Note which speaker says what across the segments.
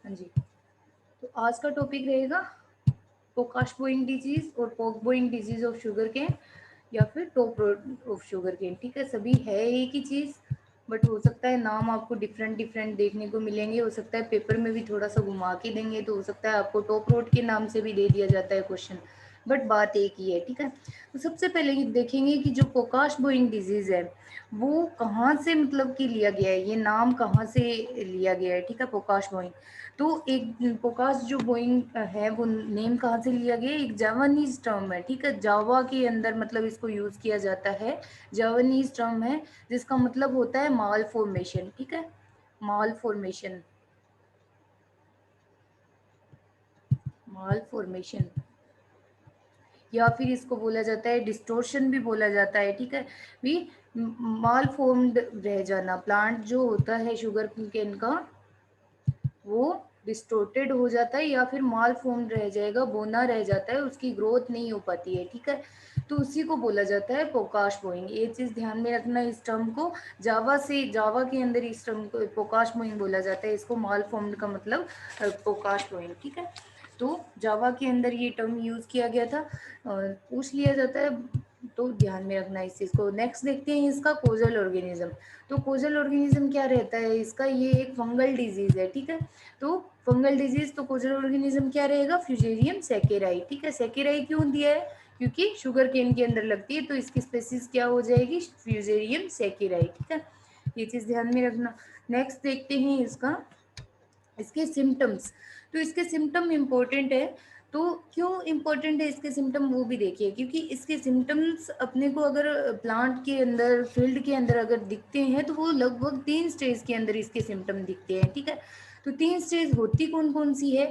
Speaker 1: हाँ जी, तो आज का टॉपिक रहेगा पोकाश बोइंग डिजीज और pokkah boeng disease of sugar cane या फिर top rot of sugar cane. ठीक है, सभी है एक ही चीज़, बट हो सकता है नाम आपको डिफरेंट डिफरेंट देखने को मिलेंगे। हो सकता है पेपर में भी थोड़ा सा घुमा के देंगे, तो हो सकता है आपको टॉप रोड के नाम से भी दे दिया जाता है क्वेश्चन, बट बात एक ही है। ठीक है, तो सबसे पहले ये देखेंगे कि जो पोकाश बोइंग डिजीज है वो कहाँ से मतलब कि लिया गया है, ये नाम कहाँ से लिया गया है। ठीक है, पोकाश बोइंग, तो एक पोकाश जो बोइंग है वो नेम कहाँ से लिया गया, एक जावानीज टर्म है। ठीक है, जावा के अंदर मतलब इसको यूज किया जाता है, जावानीज टर्म है जिसका मतलब होता है माल फॉर्मेशन। ठीक है, माल फॉर्मेशन, माल फॉर्मेशन, या फिर इसको बोला जाता है डिस्टोर्शन भी बोला जाता है। ठीक है, भी माल फॉर्म्ड रह जाना, प्लांट जो होता है शुगर केन का वो डिस्टोर्टेड हो जाता है या फिर माल फॉर्म रह जाएगा, बोना रह जाता है, उसकी ग्रोथ नहीं हो पाती है। ठीक है, तो उसी को बोला जाता है पोकाश बोइंग। ये चीज़ ध्यान में रखना, इस टर्म को जावा से, जावा के अंदर इस टर्म को पोकाश बोइंग बोला जाता है, इसको माल फॉर्म्ड का मतलब पोकाश बोइंग। ठीक है, तो जावा के अंदर ये टर्म यूज किया गया था, पूछ लिया जाता है, तो ध्यान में रखना इस चीज़ को। नेक्स्ट देखते हैं इसका कोजल ऑर्गेनिज्म। तो कोजल ऑर्गेनिज्म क्या रहता है इसका, ये एक फंगल डिजीज है। ठीक है, तो फंगल डिजीज, तो कोजल ऑर्गेनिज्म क्या रहेगा, फ्यूजेरियम सैकेराई। ठीक है, सैकेराई क्यों दिया है, क्योंकि शुगर केन के अंदर लगती है, तो इसकी स्पेसिस क्या हो जाएगी, फ्यूजेरियम सैकेराई। ठीक है, ये चीज़ ध्यान में रखना। नेक्स्ट देखते हैं इसका, इसके सिम्टम्स। तो इसके सिम्टम इम्पोर्टेंट है, तो क्यों इम्पोर्टेंट है इसके सिम्टम वो भी देखिए, क्योंकि इसके सिम्टम्स अपने को अगर प्लांट के अंदर, फील्ड के अंदर अगर दिखते हैं तो वो लगभग 3 स्टेज के अंदर इसके सिम्टम दिखते हैं। ठीक है, तो 3 स्टेज होती कौन कौन सी है,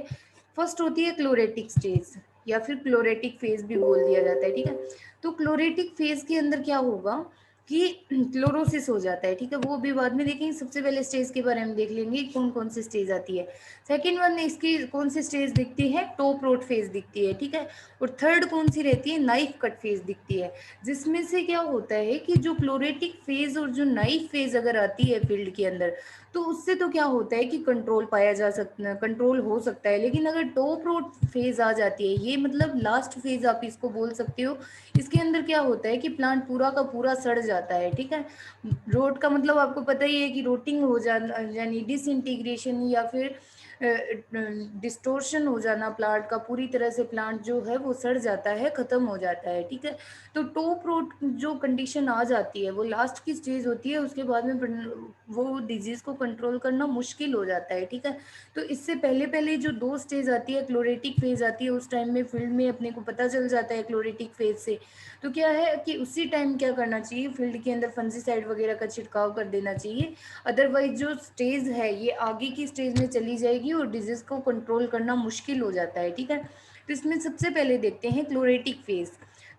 Speaker 1: फर्स्ट होती है क्लोरेटिक स्टेज या फिर क्लोरेटिक फेज भी बोल दिया जाता है। ठीक है, तो क्लोरेटिक फेज के अंदर क्या होगा कि क्लोरोसिस हो जाता है। ठीक है, वो भी बाद में देखेंगे, सबसे पहले स्टेज के बारे में देख लेंगे कौन कौन सी स्टेज आती है। सेकेंड वन इसकी कौन सी स्टेज दिखती है, टॉप रोड फेज दिखती है। ठीक है, और थर्ड कौन सी रहती है, नाइफ कट फेज दिखती है। जिसमें से क्या होता है कि जो क्लोरेटिक फेज और जो नाइफ फेज अगर आती है फील्ड के अंदर, तो उससे तो क्या होता है कि कंट्रोल पाया जा सकता, कंट्रोल हो सकता है। लेकिन अगर टॉप रोड फेज आ जाती है, ये मतलब लास्ट फेज आप इसको बोल सकते हो, इसके अंदर क्या होता है कि प्लांट पूरा का पूरा सड़ जाता है। ठीक है, रोट का मतलब आपको पता ही है कि रोटिंग हो जाना, यानी डिसइंटीग्रेशन या फिर डिस्टोर्शन हो जाना प्लांट का, पूरी तरह से प्लांट जो है वो सड़ जाता है, खत्म हो जाता है। ठीक है, तो टॉप रोट जो कंडीशन आ जाती है वो लास्ट की स्टेज होती है, उसके बाद में वो डिजीज को कंट्रोल करना मुश्किल हो जाता है। ठीक है, तो इससे पहले पहले जो 2 स्टेज आती है, क्लोरेटिक फेज आती है, उस टाइम में फील्ड में अपने को पता चल जाता है क्लोरेटिक फेज से, तो क्या है कि उसी टाइम क्या करना चाहिए, फील्ड के अंदर फंजीसाइड वगैरह का छिड़काव कर देना चाहिए। अदरवाइज जो स्टेज है ये आगे की स्टेज में चली जाएगी और डिजीज को कंट्रोल करना मुश्किल हो जाता है। ठीक है, तो इसमें सबसे पहले देखते हैं क्लोरेटिक फेज।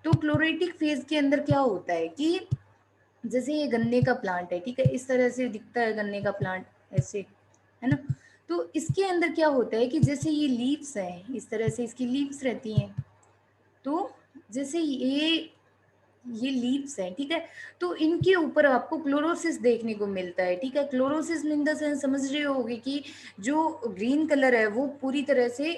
Speaker 1: तो क्लोरेटिक फेज के अंदर क्या होता है कि जैसे ये गन्ने का प्लांट है, ठीक है, इस तरह से दिखता है गन्ने का प्लांट, ऐसे, है ना। तो इसके अंदर क्या होता है कि जैसे ये लीव्स हैं, इस तरह से इसकी लीव्स रहती हैं, तो जैसे ये लीव्स हैं, ठीक है, तो इनके ऊपर आपको क्लोरोसिस देखने को मिलता है। ठीक है, क्लोरोसिस इन द सेंस समझ रहे होगे कि जो ग्रीन कलर है वो पूरी तरह से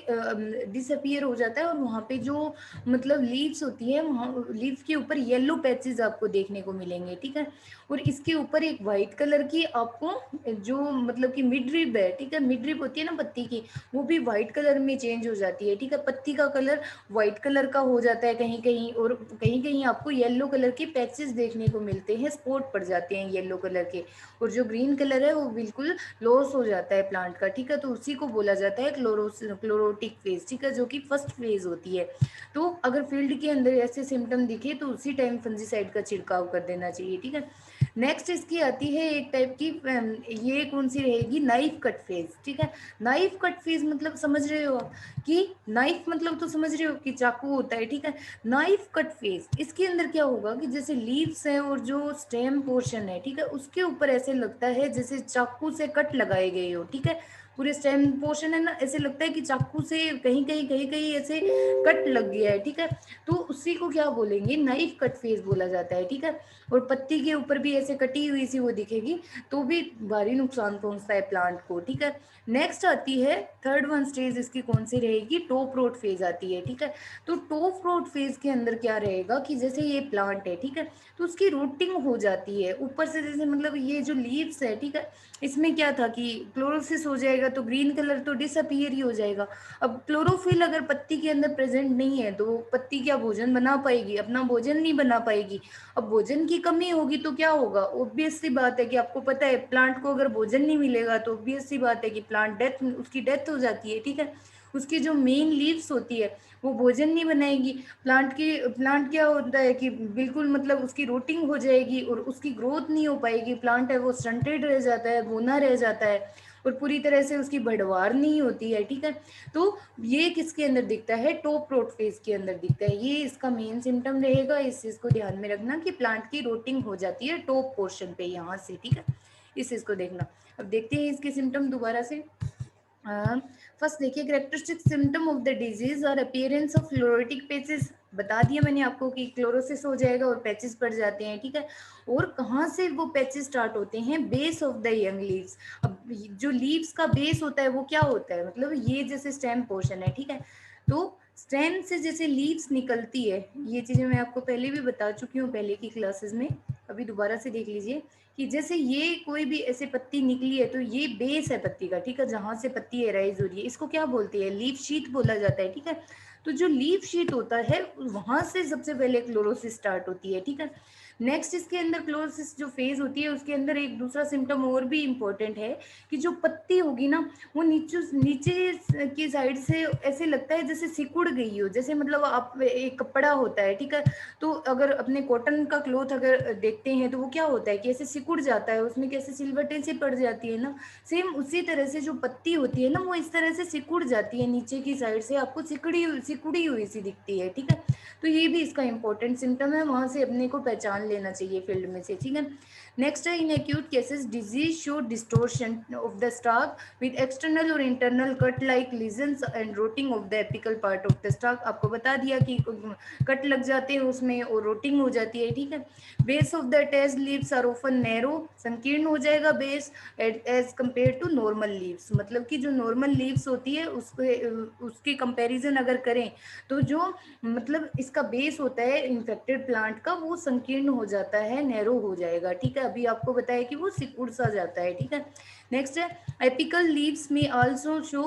Speaker 1: डिसअपियर हो जाता है, और वहाँ पे जो मतलब लीव्स होती है, वहाँ लीव्स के ऊपर येलो पैचेस आपको देखने को मिलेंगे। ठीक है, और इसके ऊपर एक वाइट कलर की आपको जो मतलब कि मिड रिब है, ठीक है, मिड रिब होती है ना पत्ती की, वो भी वाइट कलर में चेंज हो जाती है। ठीक है, पत्ती का कलर व्हाइट कलर का हो जाता है कहीं कहीं, और कहीं कहीं आपको येलो कलर के पैचेस देखने को मिलते हैं, स्पॉट पड़ जाते हैं येलो कलर के, और जो ग्रीन कलर है वो बिल्कुल लॉस हो जाता है प्लांट का। ठीक है, तो उसी को बोला जाता है क्लोरोटिक फेज। ठीक है, जो कि फर्स्ट फेज होती है। तो अगर फील्ड के अंदर ऐसे सिम्टम दिखे तो उसी टाइम फंजीसाइड का छिड़काव कर देना चाहिए। ठीक है, नेक्स्ट इसकी आती है एक टाइप की ये कौन सी रहेगी, नाइफ कट फेज। ठीक है, नाइफ कट फेज मतलब समझ रहे हो आप कि नाइफ मतलब तो समझ रहे हो कि चाकू होता है। ठीक है, नाइफ कट फेज, इसके अंदर क्या होगा कि जैसे लीव्स है और जो स्टेम पोर्शन है, ठीक है, उसके ऊपर ऐसे लगता है जैसे चाकू से कट लगाए गए हो। ठीक है, पूरे स्टेम पोर्शन है ना, ऐसे लगता है कि चाकू से कहीं कहीं कहीं कहीं ऐसे कट लग गया है, ठीक है। तो उसी को क्या बोलेंगे, नाइफ कट फेज बोला जाता है, ठीक है। और पत्ती के ऊपर भी ऐसे कटी हुई सी वो दिखेगी, तो भी भारी नुकसान पहुंचता है प्लांट को, ठीक है। नेक्स्ट आती है थर्ड वन स्टेज, इसकी कौन सी रहेगी, टॉप रूट फेज आती है, ठीक है। तो टॉप रूट फेज के अंदर क्या रहेगा कि जैसे ये प्लांट है, ठीक है, तो उसकी रूटिंग हो जाती है ऊपर से, जैसे मतलब ये जो लीव्स है, ठीक है, इसमें क्या था कि क्लोरोसिस हो जाएगा तो ग्रीन कलर तो डिसअपियर ही हो जाएगा। अब क्लोरोफिल अगर पत्ती के अंदर प्रेजेंट नहीं है तो पत्ती क्या भोजन बना पाएगी, अपना भोजन नहीं बना पाएगी। अब भोजन की कमी होगी तो क्या होगा, ऑब्वियस सी बात है कि आपको पता है प्लांट को अगर भोजन नहीं मिलेगा तो ऑब्वियस सी बात है कि प्लांट डेथ, उसकी डेथ हो जाती है, ठीक है। उसकी जो मेन लीव्स होती है वो भोजन नहीं बनाएगी, प्लांट क्या होता है कि बिल्कुल मतलब उसकी रूटिंग हो जाएगी और उसकी ग्रोथ नहीं हो पाएगी, प्लांट है वो स्टंटेड रह जाता है, बौना रह जाता है और पूरी तरह से उसकी बढ़वार नहीं होती है, ठीक है। तो ये किसके अंदर दिखता है, टॉप रूट फेज के अंदर दिखता है, ये इसका मेन सिम्टम रहेगा। इस चीज को ध्यान में रखना कि प्लांट की रूटिंग हो जाती है टॉप पोर्शन पे यहाँ से, ठीक है। इस चीज को देखना। अब देखते हैं इसके सिम्टम दोबारा से। फर्स्ट देखिए, characteristic symptom of the disease और अपीयरेंस ऑफ फ्लोरोटिक पैचेस, बता दिया मैंने आपको कि क्लोरोसिस हो जाएगा और पैचेस पड़ जाते हैं, ठीक है। और कहाँ से वो पैचेस स्टार्ट होते हैं, base of the young leaves. अब जो लीव्स का बेस होता है वो क्या होता है, मतलब ये जैसे स्टेम पोर्शन है, ठीक है। तो स्टेम से जैसे लीव्स निकलती है, ये चीजें मैं आपको पहले भी बता चुकी हूँ पहले की क्लासेस में, अभी दोबारा से देख लीजिए कि जैसे ये कोई भी ऐसे पत्ती निकली है तो ये बेस है पत्ती का, ठीक है, जहां से पत्ती एराइज हो रही है, इसको क्या बोलते हैं, लीफ शीट बोला जाता है, ठीक है। तो जो लीफ शीट होता है वहां से सबसे पहले क्लोरोसिस स्टार्ट होती है, ठीक है। नेक्स्ट इसके अंदर क्लोरोसिस जो फेज होती है उसके अंदर एक दूसरा सिम्टम और भी इंपॉर्टेंट है कि जो पत्ती होगी ना वो नीचे नीचे की साइड से ऐसे लगता है जैसे सिकुड़ गई हो, जैसे मतलब आप एक कपड़ा होता है, ठीक है, तो अगर अपने कॉटन का क्लोथ अगर देखते हैं तो वो क्या होता है कि ऐसे सिकुड़ जाता है, उसमें कैसे सिलवटें सी पड़ जाती है ना, सेम उसी तरह से जो पत्ती होती है ना वो इस तरह से सिकुड़ जाती है, नीचे की साइड से आपको सिकुड़ी हुई सी दिखती है, ठीक है। तो ये भी इसका इंपॉर्टेंट सिम्टम है, वहां से अपने को पहचान लेना चाहिए फील्ड में से, ठीक है। नेक्स्ट है, in acute cases disease show distortion of the stock with external और internal cut like lesions and rotting of the apical part of the stock. आपको बता दिया कि कट लग जाते हैं उसमें और रोटिंग हो जाती है, ठीक है। Base of the attached leaves are often narrow, संकीर्ण हो जाएगा base as compare to normal leaves, मतलब कि जो नॉर्मल लीव्स होती है उसके कंपैरिजन अगर करें तो जो मतलब इसका बेस होता है इन्फेक्टेड प्लांट का वो संकीर्ण हो जाता है, नैरो हो जाएगा, ठीक है। अभी आपको बताया कि वो सिकुड़ सा जाता है, ठीक है। नेक्स्ट है, एपिकल लीव्स में also show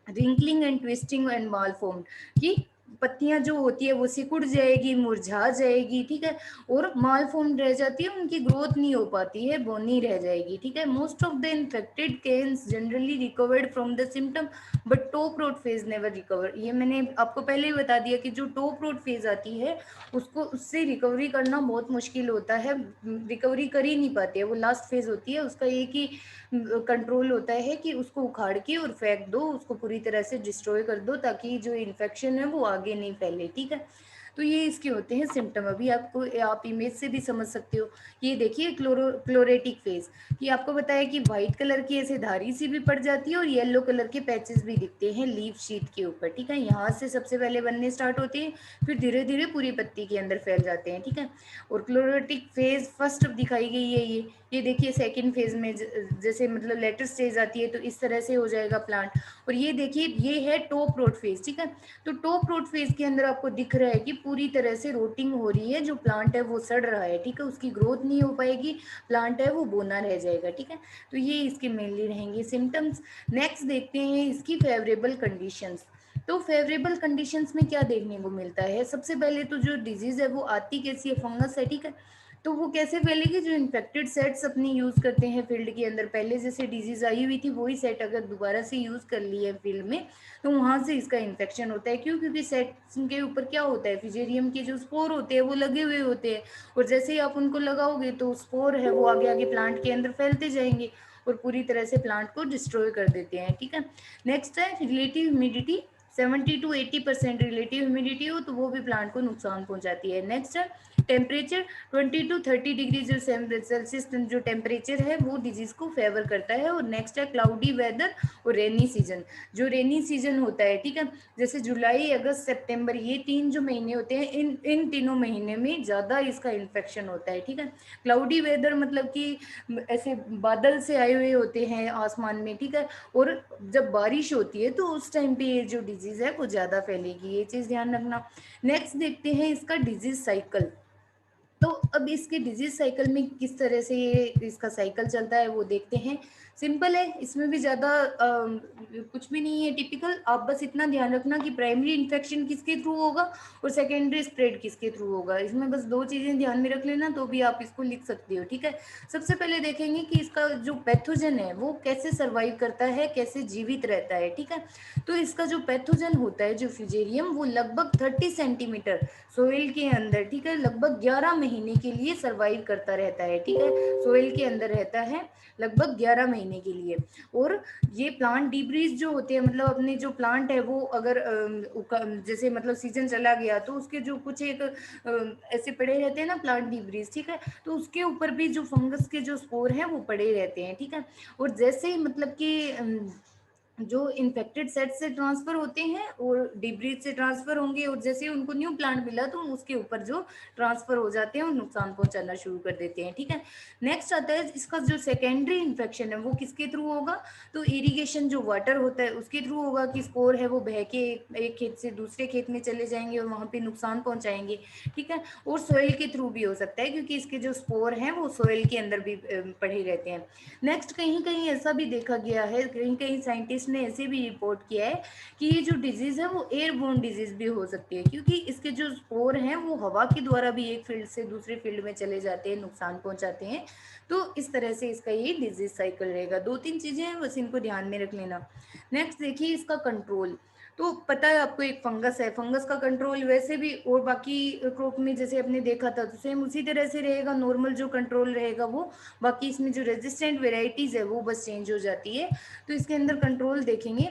Speaker 1: wrinkling and twisting and mall formed, कि पत्तियां जो होती है वो सिकुड़ जाएगी, मुरझा जाएगी, ठीक है, और माल फॉर्म रह जाती है, उनकी ग्रोथ नहीं हो पाती है, बोनी रह जाएगी, ठीक है। Most of the infected canes generally recovered from the symptom but top rot phase never recover, ये मैंने आपको पहले ही बता दिया कि जो टॉप रूट फेज आती है उसको उससे रिकवरी करना बहुत मुश्किल होता है, रिकवरी कर ही नहीं पाती है, वो लास्ट फेज होती है, उसका एक ही कंट्रोल होता है कि उसको उखाड़ के और फेंक दो, उसको पूरी तरह से डिस्ट्रॉय कर दो ताकि जो इन्फेक्शन है वो आगे नहीं फैले, ठीक है। तो ये इसके होते हैं सिम्टम, अभी आपको आप इमेज से भी समझ सकते हो। ये देखिए क्लोरेटिक फेज, कि आपको बताया कि व्हाइट कलर की ऐसे धारी सी भी पड़ जाती है और येलो कलर के पैचेस भी दिखते हैं लीफ शीट के ऊपर, ठीक है। यहाँ से सबसे पहले बनने स्टार्ट होते हैं, फिर धीरे धीरे पूरी पत्ती के अंदर फैल जाते हैं, ठीक है। और क्लोरेटिक फेज फर्स्ट दिखाई गई है ये देखिए सेकंड फेज में जैसे मतलब लेटर स्टेज आती है तो इस तरह से हो जाएगा प्लांट। और ये देखिए ये है टॉप रूट फेज, ठीक है। तो टॉप रूट फेज के अंदर आपको दिख रहा है कि पूरी तरह से रोटिंग हो रही है, जो प्लांट है वो सड़ रहा है, ठीक है, उसकी ग्रोथ नहीं हो पाएगी, प्लांट है वो बोना रह जाएगा, ठीक है। तो ये इसके मेनली रहेंगे सिम्टम्स। नेक्स्ट देखते हैं इसकी फेवरेबल कंडीशंस। तो फेवरेबल कंडीशंस में क्या देखने को मिलता है, सबसे पहले तो जो डिजीज है वो आती कैसी है, फंगस है, ठीक है। तो वो कैसे फैलेगी, जो इन्फेक्टेड सेट्स अपनी यूज करते हैं फील्ड के अंदर, पहले जैसे डिजीज आई हुई थी वही सेट अगर दोबारा से यूज कर ली है फील्ड में तो वहां से इसका इन्फेक्शन होता है। क्यों, क्योंकि सेट्स के ऊपर क्या होता है, फिजेरियम के जो स्पोर होते हैं वो लगे हुए होते हैं, और जैसे ही आप उनको लगाओगे तो स्पोर है वो आगे आगे प्लांट के अंदर फैलते जाएंगे और पूरी तरह से प्लांट को डिस्ट्रॉय कर देते हैं, ठीक है। नेक्स्ट है relative humidity 70 to 80% relative humidity हो तो वो भी प्लांट को नुकसान पहुंचाती है। नेक्स्ट है टेम्परेचर, 20 to 30 डिग्री जो सेल्सियस जो टेम्परेचर है वो डिजीज को फेवर करता है। और नेक्स्ट है क्लाउडी वेदर और रेनी सीजन। जो रेनी सीजन होता है, ठीक है, जैसे जुलाई, अगस्त, सितंबर, ये 3 जो महीने होते हैं, इन तीनों महीने में ज़्यादा इसका इन्फेक्शन होता है, ठीक है। क्लाउडी वेदर मतलब कि ऐसे बादल से आए हुए होते हैं आसमान में, ठीक है, और जब बारिश होती है तो उस टाइम पे ये जो डिजीज़ है वो ज़्यादा फैलेगी, ये चीज़ ध्यान रखना। नेक्स्ट देखते हैं इसका डिजीज साइकिल। तो अब इसके डिजीज साइकिल में किस तरह से ये इसका साइकिल चलता है वो देखते हैं। सिंपल है, इसमें भी ज़्यादा कुछ भी नहीं है टिपिकल। आप बस इतना ध्यान रखना कि प्राइमरी इन्फेक्शन किसके थ्रू होगा और सेकेंडरी स्प्रेड किसके थ्रू होगा। इसमें बस 2 चीज़ें ध्यान में रख लेना तो भी आप इसको लिख सकते हो, ठीक है। सबसे पहले देखेंगे कि इसका जो पैथोजन है वो कैसे सर्वाइव करता है, कैसे जीवित रहता है, ठीक है। तो इसका जो पैथोजन होता है, जो फ्यूजेरियम, वो लगभग 30 सेंटीमीटर सोइल के अंदर, ठीक है, लगभग 11 महीने के लिए सर्वाइव करता रहता है, ठीक है। सोइल के अंदर रहता है लगभग 11 महीने के लिए। और ये प्लांट डिब्रीज जो होते हैं, मतलब अपने जो प्लांट है वो अगर जैसे मतलब सीजन चला गया तो उसके जो कुछ एक ऐसे पड़े रहते हैं ना प्लांट डिब्रीज, ठीक है, तो उसके ऊपर भी जो फंगस के जो स्पोर हैं वो पड़े रहते हैं, ठीक है। और जैसे ही मतलब कि जो इन्फेक्टेड सेट से ट्रांसफर होते हैं और डिब्रीज से ट्रांसफर होंगे, और जैसे ही उनको न्यू प्लांट मिला तो उसके ऊपर जो ट्रांसफर हो जाते हैं और नुकसान पहुंचाना शुरू कर देते हैं, ठीक है। नेक्स्ट आता है इसका जो सेकेंडरी इन्फेक्शन है वो किसके थ्रू होगा, तो इरिगेशन जो वाटर होता है उसके थ्रू होगा कि स्पोर है वो बह के एक खेत से दूसरे खेत में चले जाएंगे और वहाँ पे नुकसान पहुंचाएंगे, ठीक है। और सोइल के थ्रू भी हो सकता है क्योंकि इसके जो स्पोर हैं वो सोइल के अंदर भी पड़े रहते हैं। नेक्स्ट कहीं कहीं ऐसा भी देखा गया है, कहीं कहीं साइंटिस्ट ने ऐसे भी रिपोर्ट किया है कि ये जो डिजीज़ है वो एयरबोर्न डिजीज़ भी हो सकती है, क्योंकि इसके जो स्पोर हैं वो हवा के द्वारा भी एक फील्ड से दूसरे फील्ड में चले जाते हैं, नुकसान पहुंचाते हैं। तो इस तरह से इसका ये डिजीज साइकिल रहेगा। 2-3 चीज़ें हैं बस इनको ध्यान में रख लेना। नेक्स्ट देखिए इसका कंट्रोल। तो पता है आपको एक फंगस है, फंगस का कंट्रोल वैसे भी और बाकी क्रॉप में जैसे आपने देखा था तो सेम उसी तरह से रहेगा, नॉर्मल जो कंट्रोल रहेगा वो। बाकी इसमें जो रेजिस्टेंट वेराइटीज़ है वो बस चेंज हो जाती है। तो इसके अंदर कंट्रोल देखेंगे,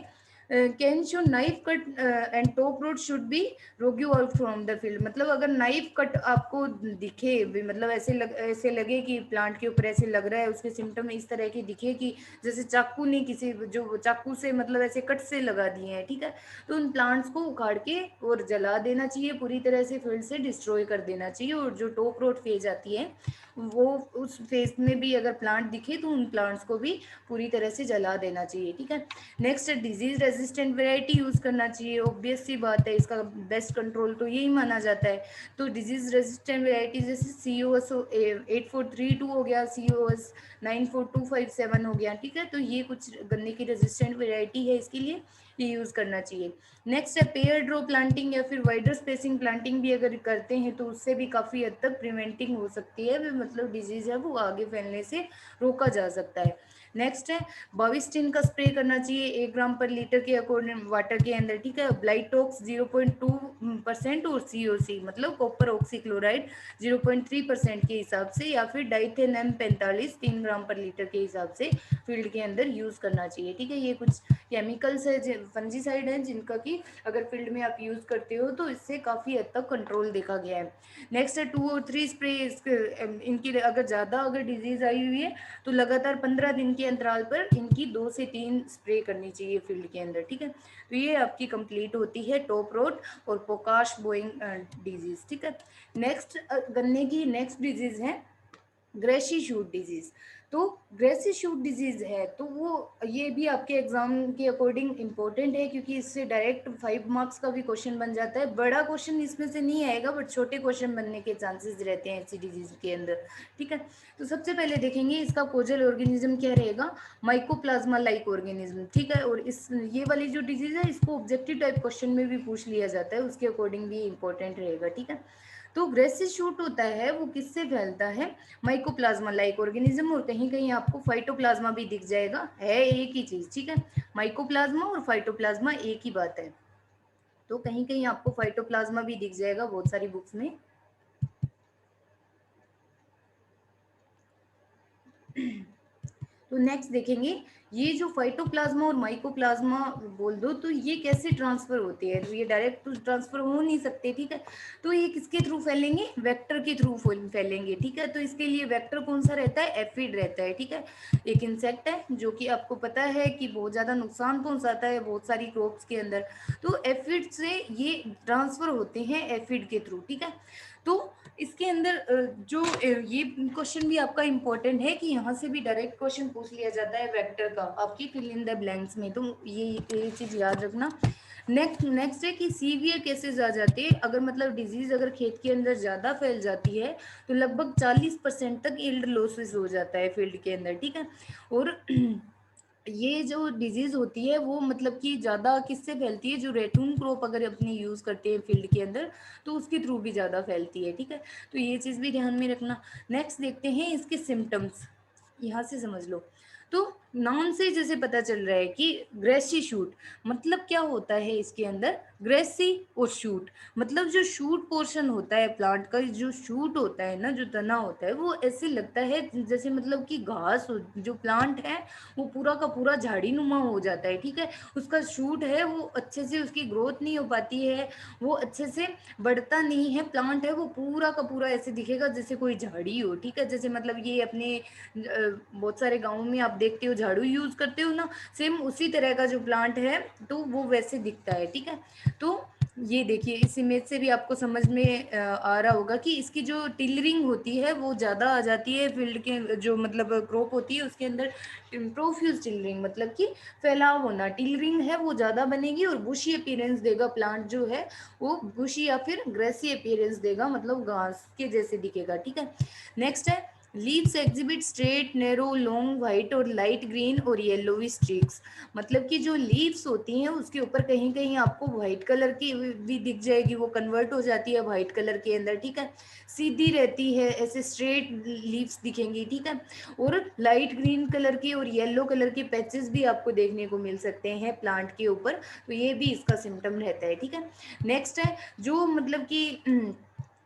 Speaker 1: can show knife cut and top root should be rogue out from the field. मतलब अगर नाइफ कट आपको दिखे, मतलब ऐसे लगे कि प्लांट के ऊपर ऐसे लग रहा है, उसके सिम्टम इस तरह के दिखे कि जैसे चाकू ने किसी जो चाकू से मतलब ऐसे कट से लगा दिए हैं, ठीक है, तो उन प्लांट्स को उखाड़ के और जला देना चाहिए, पूरी तरह से फील्ड से डिस्ट्रॉय कर देना चाहिए। और जो टॉप रूट फेज आती है वो उस फेज में भी अगर प्लांट दिखे तो उन प्लांट्स को भी पूरी तरह से जला देना चाहिए, ठीक है। Next disease resistant variety use करना चाहिए, ऑब्वियस सी बात है, इसका बेस्ट कंट्रोल तो यही माना जाता है। तो डिजीज रेजिस्टेंट वेराइटी जैसे COS 8432 हो गया, COS 94257 हो गया, ठीक है। तो ये कुछ गन्ने की रेजिस्टेंट वेराइटी है, इसके लिए ये यूज करना चाहिए। नेक्स्ट है पेयर ड्रो प्लांटिंग या फिर वाइडर स्पेसिंग प्लांटिंग भी अगर करते हैं तो उससे भी काफ़ी हद तक प्रिवेंटिंग हो सकती है, मतलब डिजीज है वो आगे फैलने से रोका जा सकता है। नेक्स्ट है बाविस्टिन का स्प्रे करना चाहिए 1 ग्राम पर लीटर के अकॉर्डिंग वाटर के अंदर, ठीक है। ब्लाइटॉक्स 0.2% और COC मतलब कॉपर ऑक्सीक्लोराइड 0.3% के हिसाब से, या फिर डाइथेन M45 3 ग्राम पर लीटर के हिसाब से फील्ड के अंदर यूज करना चाहिए, ठीक है। ये कुछ केमिकल्स है, फंजीसाइड है, जिनका कि अगर फील्ड में आप यूज करते हो तो इससे काफ़ी हद तक कंट्रोल देखा गया है। नेक्स्ट है 2 और 3 स्प्रे। इनकी अगर ज़्यादा अगर डिजीज आई हुई है तो लगातार 15 दिन के अंतराल पर इनकी 2 से 3 स्प्रे करनी चाहिए फील्ड के अंदर, ठीक है। तो ये आपकी कंप्लीट होती है टॉप रोट और पोकाश बोइंग डिजीज, ठीक है। नेक्स्ट गन्ने की नेक्स्ट डिजीज है ग्रेसी शूट डिजीज। तो ग्रेसी शूट डिजीज है तो वो ये भी आपके एग्जाम के अकॉर्डिंग इम्पोर्टेंट है, क्योंकि इससे डायरेक्ट 5 मार्क्स का भी क्वेश्चन बन जाता है। बड़ा क्वेश्चन इसमें से नहीं आएगा बट छोटे क्वेश्चन बनने के चांसेस रहते हैं ऐसी डिजीज के अंदर, ठीक है। तो सबसे पहले देखेंगे इसका कोजल ऑर्गेनिज्म क्या रहेगा, माइकोप्लाज्मा लाइक ऑर्गेनिज्म, ठीक है। और इस ये वाली जो डिजीज है इसको ऑब्जेक्टिव टाइप क्वेश्चन में भी पूछ लिया जाता है, उसके अकॉर्डिंग भी इंपॉर्टेंट रहेगा, ठीक है। तो ग्रेसी शूट होता है वो किससे फैलता है, माइकोप्लाज्मा लाइक ऑर्गेनिज्म, और कहीं कहीं आपको फाइटोप्लाज्मा भी दिख जाएगा, है एक ही चीज, ठीक है। माइकोप्लाज्मा और फाइटोप्लाज्मा एक ही बात है, तो कहीं कहीं आपको फाइटोप्लाज्मा भी दिख जाएगा बहुत सारी बुक्स में। तो नेक्स्ट देखेंगे ये जो फाइटोप्लाज्मा और माइकोप्लाज्मा बोल दो, तो ये कैसे ट्रांसफर होते हैं, तो ये डायरेक्ट तो ट्रांसफर हो नहीं सकते, ठीक है। तो ये किसके थ्रू फैलेंगे, वेक्टर के थ्रू फैलेंगे, ठीक है। तो इसके लिए वेक्टर कौन सा रहता है, एफिड रहता है, ठीक है। एक इंसेक्ट है जो कि आपको पता है कि बहुत ज़्यादा नुकसान पहुंचाता है बहुत सारी क्रॉप्स के अंदर, तो एफिड से ये ट्रांसफर होते हैं एफिड के थ्रू, ठीक है। तो इसके अंदर जो ये क्वेश्चन भी आपका इम्पोर्टेंट है कि यहाँ से भी डायरेक्ट क्वेश्चन पूछ लिया जाता है वेक्टर का आपकी फिल इन द ब्लैंक्स में, तो ये चीज़ याद रखना। नेक्स्ट है कि सीवियर केसेस आ जाते हैं, अगर मतलब डिजीज अगर खेत के अंदर ज़्यादा फैल जाती है तो लगभग 40% तक यील्ड लॉसेस हो जाता है फील्ड के अंदर, ठीक है। और ये जो डिजीज होती है वो मतलब कि ज़्यादा किससे फैलती है, जो रेटून क्रॉप अगर अपनी यूज़ करते हैं फील्ड के अंदर तो उसके थ्रू भी ज़्यादा फैलती है, ठीक है। तो ये चीज़ भी ध्यान में रखना। नेक्स्ट देखते हैं इसके सिम्टम्स, यहाँ से समझ लो। तो नाम से जैसे पता चल रहा है कि ग्रेसी शूट, मतलब क्या होता है इसके अंदर, ग्रेसी और शूट, मतलब जो शूट पोर्शन होता है प्लांट का, जो शूट होता है ना, जो तना होता है, वो ऐसे लगता है जैसे मतलब कि घास जो प्लांट है वो पूरा का पूरा झाड़ी नुमा हो जाता है, ठीक है। उसका शूट है वो अच्छे से उसकी ग्रोथ नहीं हो पाती है, वो अच्छे से बढ़ता नहीं है, प्लांट है वो पूरा का पूरा ऐसे दिखेगा जैसे कोई झाड़ी हो, ठीक है। जैसे मतलब ये अपने बहुत सारे गाँव में आप देखते हो झाड़ू यूज़ करते हो ना, सेम उसी तरह का जो प्लांट है तो वो वैसे दिखता है, ठीक है। तो ये देखिए इस इमेज से भी आपको समझ में आ रहा होगा कि इसकी जो टिलरिंग होती है वो ज़्यादा आ जाती है फील्ड के जो मतलब क्रॉप होती है उसके अंदर, प्रोफ्यूज टिलरिंग मतलब कि फैलाव होना, टिलरिंग है वो ज़्यादा बनेगी और बुशी अपीयरेंस देगा प्लांट जो है वो बुशी या फिर ग्रेसी अपीयरेंस देगा, मतलब घास के जैसे दिखेगा, ठीक है। नेक्स्ट है leaves exhibit straight narrow long white और लाइट ग्रीन और येलोवी स्ट्रीक्स, मतलब कि जो लीव्स होती हैं उसके ऊपर कहीं कहीं आपको व्हाइट कलर की भी दिख जाएगी, वो कन्वर्ट हो जाती है व्हाइट कलर के अंदर, ठीक है। सीधी रहती है, ऐसे स्ट्रेट लीव्स दिखेंगी, ठीक है। और लाइट ग्रीन कलर की और येलो कलर के पैचेस भी आपको देखने को मिल सकते हैं प्लांट के ऊपर, तो ये भी इसका सिम्टम रहता है, ठीक है। नेक्स्ट है जो मतलब कि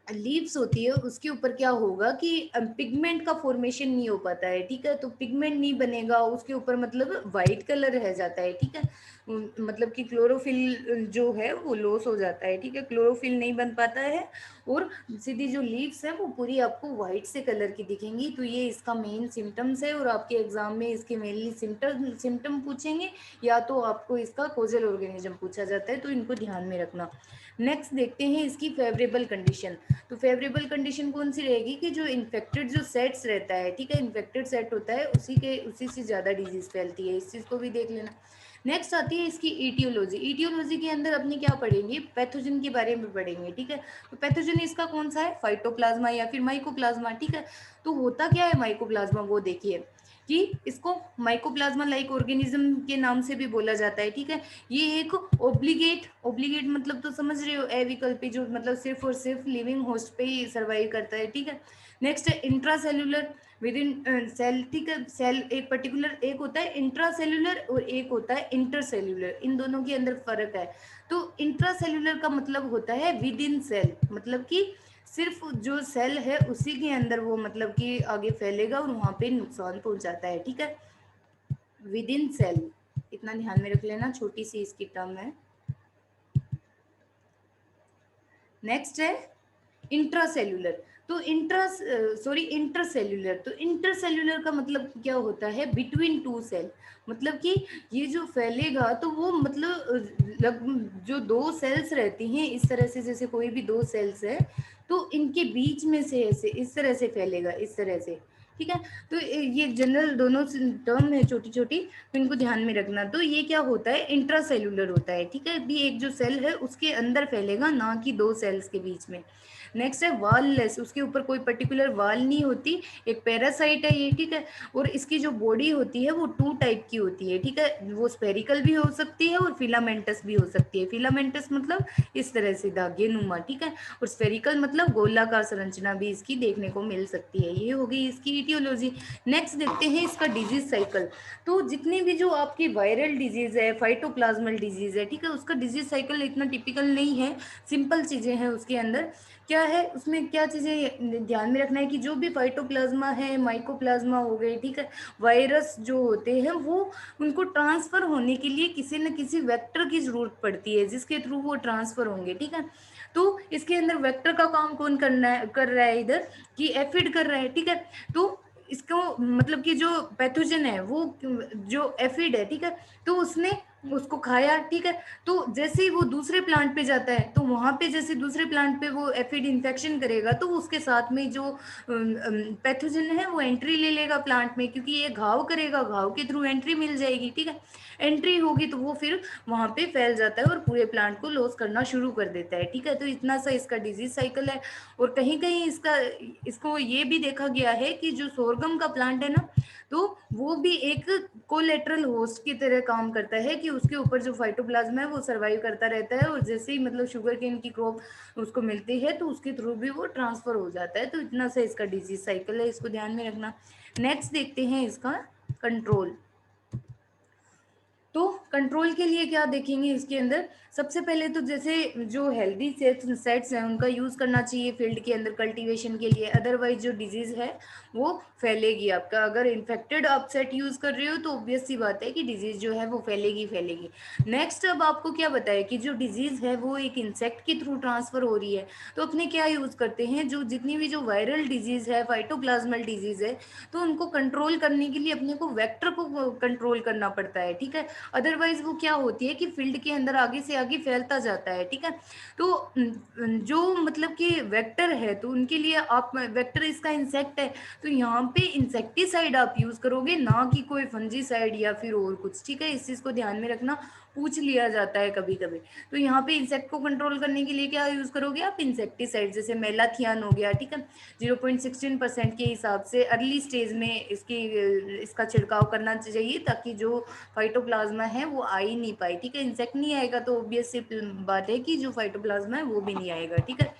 Speaker 1: लीव्स होती है उसके ऊपर क्या होगा कि पिगमेंट का फॉर्मेशन नहीं हो पाता है, ठीक है। तो पिगमेंट नहीं बनेगा उसके ऊपर, मतलब वाइट कलर रह जाता है, ठीक है। मतलब कि क्लोरोफिल जो है वो लॉस हो जाता है, ठीक है, क्लोरोफिल नहीं बन पाता है और सीधी जो लीव्स है वो पूरी आपको वाइट से कलर की दिखेंगी, तो ये इसका मेन सिम्टम्स है और आपके एग्जाम में इसके मेनली सिम्टम पूछेंगे या तो आपको इसका कोजल ऑर्गेनिज्म पूछा जाता है, तो इनको ध्यान में रखना। नेक्स्ट देखते हैं इसकी फेवरेबल कंडीशन, तो फेवरेबल कंडीशन कौन सी रहेगी कि जो इन्फेक्टेड जो सेट्स रहता है, ठीक है, इन्फेक्टेड सेट होता है उसी से ज़्यादा डिजीज फैलती है, इस चीज़ को भी देख लेना। नेक्स्ट आती है इसकी ईटियोलॉजी, ईटियोलॉजी के अंदर अपने क्या पढ़ेंगे, पैथोजन के बारे में पढ़ेंगे, ठीक है। तो पैथोजन इसका कौन सा है, फाइटोप्लाज्मा या फिर माइकोप्लाज्मा, ठीक है। तो होता क्या है माइकोप्लाज्मा, वो देखिए कि इसको माइकोप्लाज्मा लाइक ऑर्गेनिज्म के नाम से भी बोला जाता है, ठीक है। ये एक ओब्लिगेट मतलब तो समझ रहे हो, अविकल्पी जो मतलब सिर्फ और सिर्फ लिविंग होस्ट पे ही सर्वाइव करता है, ठीक है। नेक्स्ट है इंट्रासेल्यूलर विद इन सेल, ठीक है। सेल एक पर्टिकुलर एक होता है इंट्रासेल्यूलर और एक होता है इंटरसेल्यूलर, इन दोनों के अंदर फर्क है। तो इंट्रासेल्यूलर का मतलब होता है विद इन सेल, मतलब कि सिर्फ जो सेल है उसी के अंदर वो मतलब कि आगे फैलेगा और वहां पे नुकसान पहुंचाता है, ठीक है। विद इन सेल, इतना ध्यान में रख लेना, छोटी सी इसकी टर्म है। नेक्स्ट है इंट्रासेल्यूलर, तो इंटरसेल्यूलर, तो इंटरसेल्यूलर का मतलब क्या होता है, बिटवीन टू सेल, मतलब कि ये जो फैलेगा तो वो मतलब जो दो सेल्स रहती हैं इस तरह से, जैसे कोई भी दो सेल्स है तो इनके बीच में से ऐसे इस तरह से फैलेगा, इस तरह से, ठीक है। तो ये जनरल दोनों टर्म है छोटी छोटी, तो इनको ध्यान में रखना। तो ये क्या होता है, इंट्रासेल्यूलर होता है, ठीक है, भी एक जो सेल है उसके अंदर फैलेगा, ना कि दो सेल्स के बीच में। नेक्स्ट है वाललेस, उसके ऊपर कोई पर्टिकुलर वाल नहीं होती, एक पैरासाइट है ये, ठीक है। और इसकी जो बॉडी होती है वो टू टाइप की होती है, ठीक है, वो स्पेरिकल भी हो सकती है और फिलामेंटस भी हो सकती है। फिलामेंटस मतलब इस तरह से धागे नुमा, ठीक है, और स्पेरिकल मतलब गोलाकार संरचना भी इसकी देखने को मिल सकती है। ये हो गई इसकी इटियोलॉजी। नेक्स्ट देखते हैं इसका डिजीज साइकिल, तो जितनी भी जो आपकी वायरल डिजीज है, फाइटोप्लाज्मल डिजीज है, ठीक है, उसका डिजीज साइकिल इतना टिपिकल नहीं है, सिंपल चीजें हैं उसके अंदर क्या है उसमें, क्या चीज़ें ध्यान में रखना है कि जो भी फाइटोप्लाज्मा है, माइकोप्लाज्मा हो गए, ठीक है, वायरस जो होते हैं वो, उनको ट्रांसफ़र होने के लिए किसी न किसी वेक्टर की ज़रूरत पड़ती है जिसके थ्रू वो ट्रांसफ़र होंगे, ठीक है। तो इसके अंदर वेक्टर का काम कौन करना है, कर रहा है इधर, कि एफिड कर रहा है, ठीक है। तो इसको मतलब कि जो पैथोजन है वो जो एफिड है, ठीक है, तो उसने उसको खाया, ठीक है। तो जैसे ही वो दूसरे प्लांट पे जाता है तो वहाँ पे जैसे दूसरे प्लांट पे वो एफिड इन्फेक्शन करेगा तो उसके साथ में जो पैथोजन है वो एंट्री ले लेगा प्लांट में, क्योंकि ये घाव करेगा, घाव के थ्रू एंट्री मिल जाएगी, ठीक है। एंट्री होगी तो वो फिर वहाँ पे फैल जाता है और पूरे प्लांट को लॉस करना शुरू कर देता है, ठीक है। तो इतना सा इसका डिजीज साइकिल है। और कहीं कहीं इसको ये भी देखा गया है कि जो सोरगम का प्लांट है ना, तो वो भी एक कोलेटरल होस्ट की तरह काम करता है कि उसके ऊपर जो फाइटोप्लाज्मा है वो सर्वाइव करता रहता है, और जैसे ही मतलब शुगर केन की क्रॉप उसको मिलती है तो उसके थ्रू भी वो ट्रांसफर हो जाता है। तो इतना सा इसका डिजीज साइकिल है, इसको ध्यान में रखना। नेक्स्ट देखते हैं इसका कंट्रोल। तो कंट्रोल के लिए क्या देखेंगे इसके अंदर, सबसे पहले तो जैसे जो हेल्दी सेट्स हैं उनका यूज़ करना चाहिए फील्ड के अंदर कल्टीवेशन के लिए, अदरवाइज जो डिजीज़ है वो फैलेगी आपका। अगर इन्फेक्टेड आप सेट यूज़ कर रहे हो तो ऑब्वियस सी बात है कि डिजीज़ जो है वो फैलेगी फैलेगी। नेक्स्ट अब आपको क्या बताया कि जो डिजीज़ है वो एक इंसेक्ट के थ्रू ट्रांसफ़र हो रही है, तो अपने क्या यूज़ करते हैं, जो जितनी भी जो वायरल डिजीज़ है, फाइटोप्लाज्मल डिजीज़ है, तो उनको कंट्रोल करने के लिए अपने को वेक्टर को कंट्रोल करना पड़ता है, ठीक है। अदरवाइज वो क्या होती है कि फील्ड के अंदर आगे से आगे फैलता जाता है, ठीक है। तो जो मतलब कि वेक्टर है तो उनके लिए आप, वेक्टर इसका इंसेक्ट है, तो यहाँ पे इंसेक्टिसाइड आप यूज करोगे, ना कि कोई फंजीसाइड या फिर और कुछ, ठीक है। इस चीज को ध्यान में रखना, पूछ लिया जाता है कभी कभी। तो यहाँ पे इंसेक्ट को कंट्रोल करने के लिए क्या यूज करोगे आप, इंसेक्टिसाइड, जैसे मेलाथियान हो गया, ठीक है। 0.16% के हिसाब से अर्ली स्टेज में इसका छिड़काव करना चाहिए, ताकि जो फाइटोप्लाज्मा है वो आ ही नहीं पाए, ठीक है। इंसेक्ट नहीं आएगा तो ऑब्वियस सी बात है कि जो फाइटोप्लाज्मा है वो भी नहीं आएगा, ठीक है।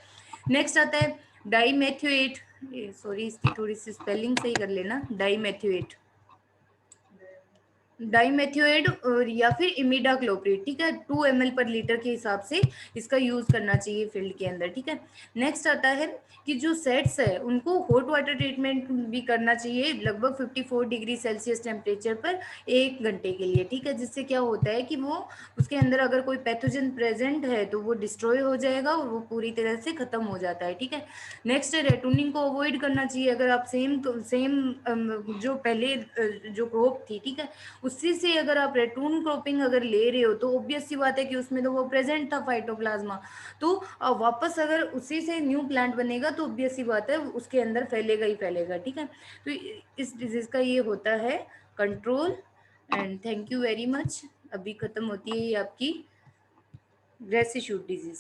Speaker 1: नेक्स्ट आता है डाईमेथ्योएट, सॉरी इसकी थोड़ी सी स्पेलिंग सही कर लेना, डाईमेथ्योएट, डाईमेथ्योएट और या फिर इमिडाक्लोप्रिड, ठीक है। 2 ml पर लीटर के हिसाब से इसका यूज करना चाहिए फील्ड के अंदर, ठीक है। नेक्स्ट आता है कि जो सेट्स है उनको हॉट वाटर ट्रीटमेंट भी करना चाहिए लगभग 54 डिग्री सेल्सियस टेम्परेचर पर 1 घंटे के लिए, ठीक है। जिससे क्या होता है कि वो उसके अंदर अगर कोई पैथोजन प्रेजेंट है तो वो डिस्ट्रॉय हो जाएगा और वो पूरी तरह से खत्म हो जाता है, ठीक है। नेक्स्ट है रेटूनिंग को अवॉइड करना चाहिए। अगर आप सेम सेम जो पहले जो क्रॉप थी, ठीक है, उसी से अगर आप रेटून क्रॉपिंग अगर ले रहे हो तो ऑब्वियस सी बात है कि उसमें तो वो प्रेजेंट था फाइटोप्लाज्मा, तो वापस अगर उसी से न्यू प्लांट बनेगा तो ऑब्वियस सी बात है उसके अंदर फैलेगा ही फैलेगा, ठीक है। तो इस डिजीज का ये होता है control. And thank you very much. अभी खत्म होती है ये आपकी ग्रेसिशूट डिजीज।